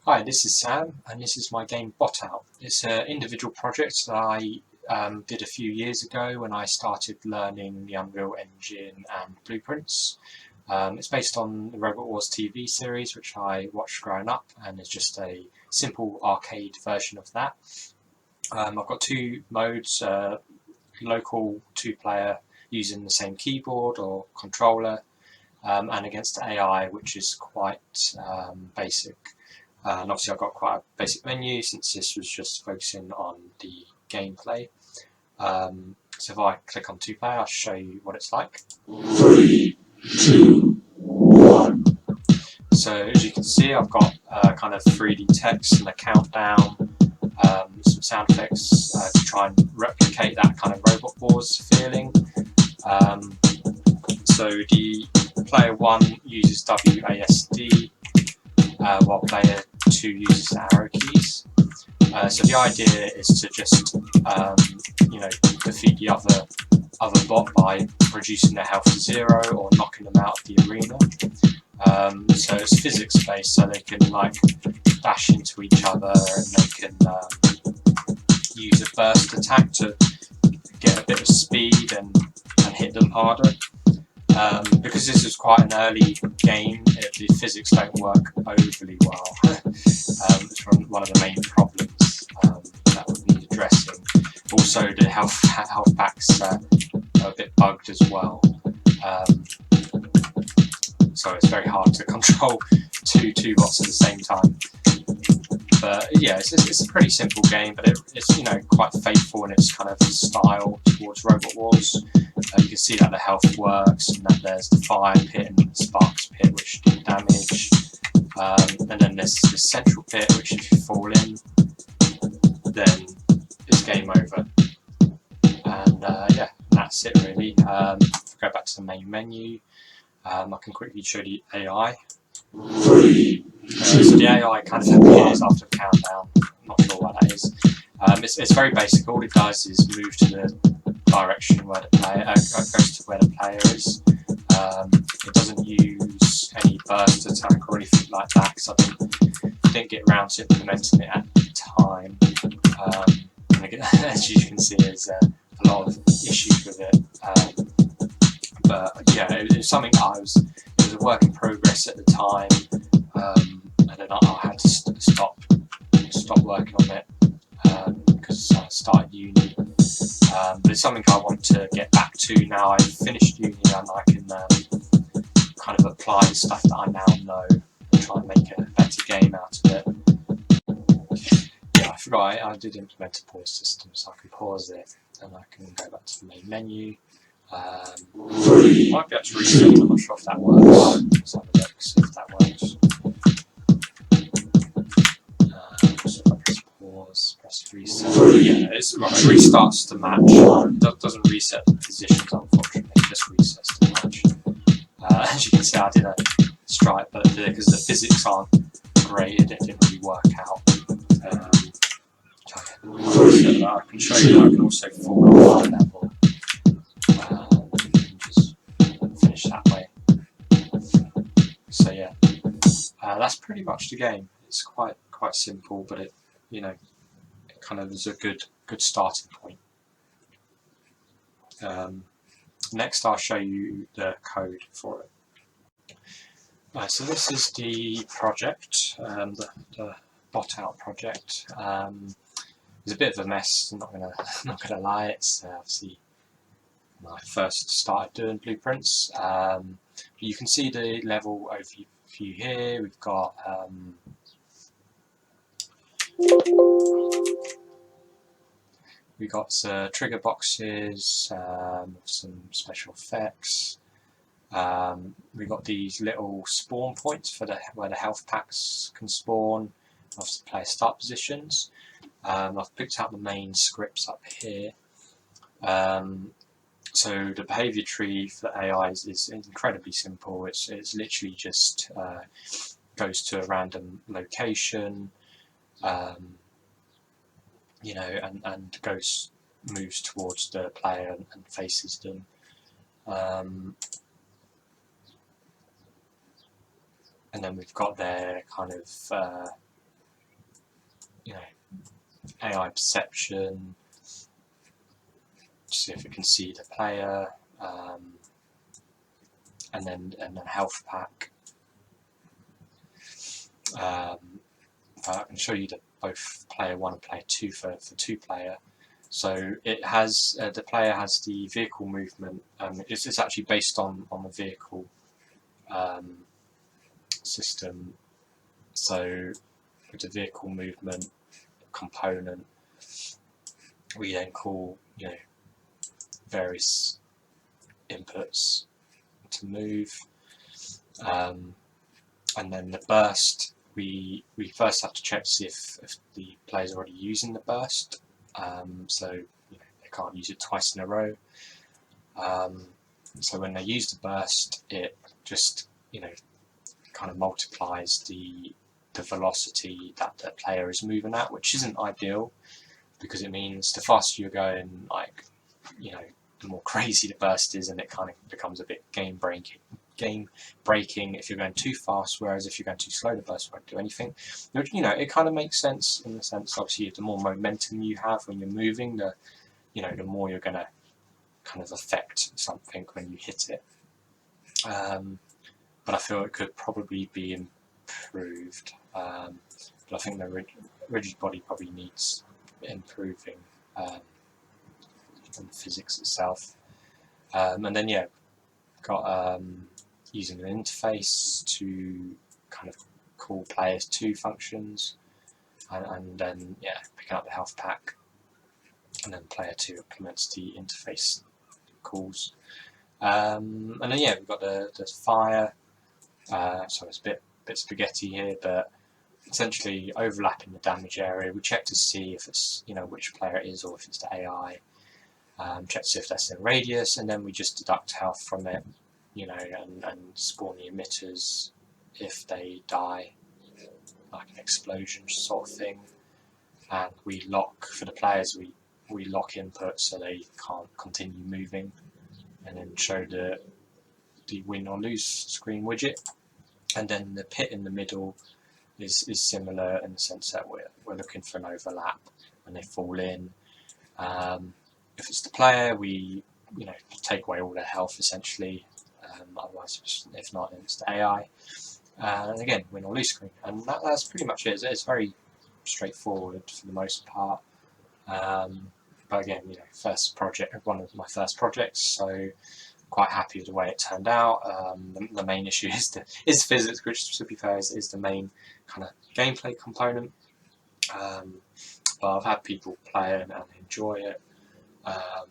Hi, this is Sam, and this is my game Bot Out. It's an individual project that I did a few years ago when I started learning the Unreal Engine and blueprints. It's based on the Robot Wars TV series, which I watched growing up, and it's just a simple arcade version of that. I've got two modes, local two-player using the same keyboard or controller, and against AI, which is quite basic. And obviously I've got quite a basic menu since this was just focusing on the gameplay. So if I click on 2-player, I'll show you what it's like. 3, 2, 1. So as you can see, I've got kind of 3D text and a countdown, some sound effects to try and replicate that kind of Robot Wars feeling. So the player 1 uses WASD, while player 2 uses the arrow keys. So the idea is to just defeat the other bot by reducing their health to 0 or knocking them out of the arena. So it's physics based, so they can like dash into each other and they can use a burst attack to get a bit of speed and hit them harder. Because this is quite an early game, the physics don't work overly well. It's one of the main problems that would need addressing. Also, the health packs are a bit bugged as well. So it's very hard to control two bots at the same time. But yeah, it's a pretty simple game, but it's quite faithful in its kind of style towards Robot Wars. You can see that the health works, and that there's the fire pit and the sparks pit, which do damage. And then there's the central pit, which if you fall in, then it's game over. And yeah, that's it really. If I go back to the main menu, I can quickly show the AI. 3, 2, so the AI kind of appears after a countdown. I'm not sure why that is. It's very basic. All it does is move to the direction where the player goes to where the player is. It doesn't use any burst attack or anything like that because I didn't get around to implementing it at the time. And again, as you can see, there's a lot of issues with it. But yeah, it was something that it was a work in progress at the time, and then I had to stop working on it because I started uni. But it's something I want to get back to now I've finished uni and I can kind of apply the stuff that I now know and try and make a better game out of it. Yeah, I forgot I did implement a pause system, so I can pause it and I can go back to the main menu. Might be able to reset, I'm not sure if that works. Let's have a look, see if that works. So if I press pause, press reset. Yeah, it restarts the match. It doesn't reset the positions, unfortunately, it just resets the match. As you can see, I did a strike, but because the physics aren't great, it didn't really work out. I can show you that I can also fall off the level. Just finish that way. So yeah, that's pretty much the game. It's quite simple, but it kind of is a good starting point. Next, I'll show you the code for it. So this is the project, the Bot Out project. It's a bit of a mess. I'm not gonna lie. It's obviously when I first started doing blueprints. You can see the level overview here. We've got trigger boxes, some special effects. We've got these little spawn points for where the health packs can spawn. Obviously, player start positions. I've picked out the main scripts up here. So the behavior tree for the AI is incredibly simple. It's literally just goes to a random location, and moves towards the player and faces them. And then we've got their kind of you know, AI perception, see if it can see the player, and then health pack. I can show you both player 1 and player 2 for 2-player. So it has the player has the vehicle movement. It's actually based on the vehicle system. So with the vehicle movement component, we then call various inputs to move, and then the burst. We first have to check to see if the player's already using the burst. So they can't use it twice in a row. So when they use the burst, it just kind of multiplies the velocity that the player is moving at, which isn't ideal because it means the faster you're going, the more crazy the burst is, and it kind of becomes a bit game breaking if you're going too fast, whereas if you're going too slow, the burst won't do anything. Which, it kind of makes sense in the sense, obviously, the more momentum you have when you're moving, the more you're going to kind of affect something when you hit it. But I feel it could probably be improved. But I think the rigid body probably needs improving on the physics itself. And then got using an interface to kind of call players to functions, and then picking up the health pack, and then player 2 implements the interface calls. And then we've got the fire. So it's a bit spaghetti here, but essentially overlapping the damage area. We check to see if it's which player it is, or if it's the AI. Check to see if that's in radius, and then we just deduct health from it, and spawn the emitters if they die, like an explosion sort of thing. And we lock for the players. We lock inputs so they can't continue moving, and then show the win or lose screen widget. And then the pit in the middle is similar in the sense that we're looking for an overlap when they fall in. If it's the player, we take away all their health essentially. Otherwise, if not, then it's the AI. And again, win or lose screen, and that's pretty much it. It's very straightforward for the most part. But again, first project, one of my first projects, so quite happy with the way it turned out. The main issue is physics, which to be fair is the main kind of gameplay component. But I've had people play it and enjoy it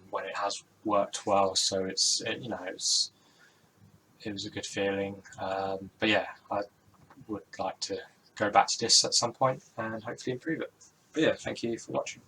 when it has worked well. So it was a good feeling. But yeah, I would like to go back to this at some point and hopefully improve it. But yeah, thank you for watching.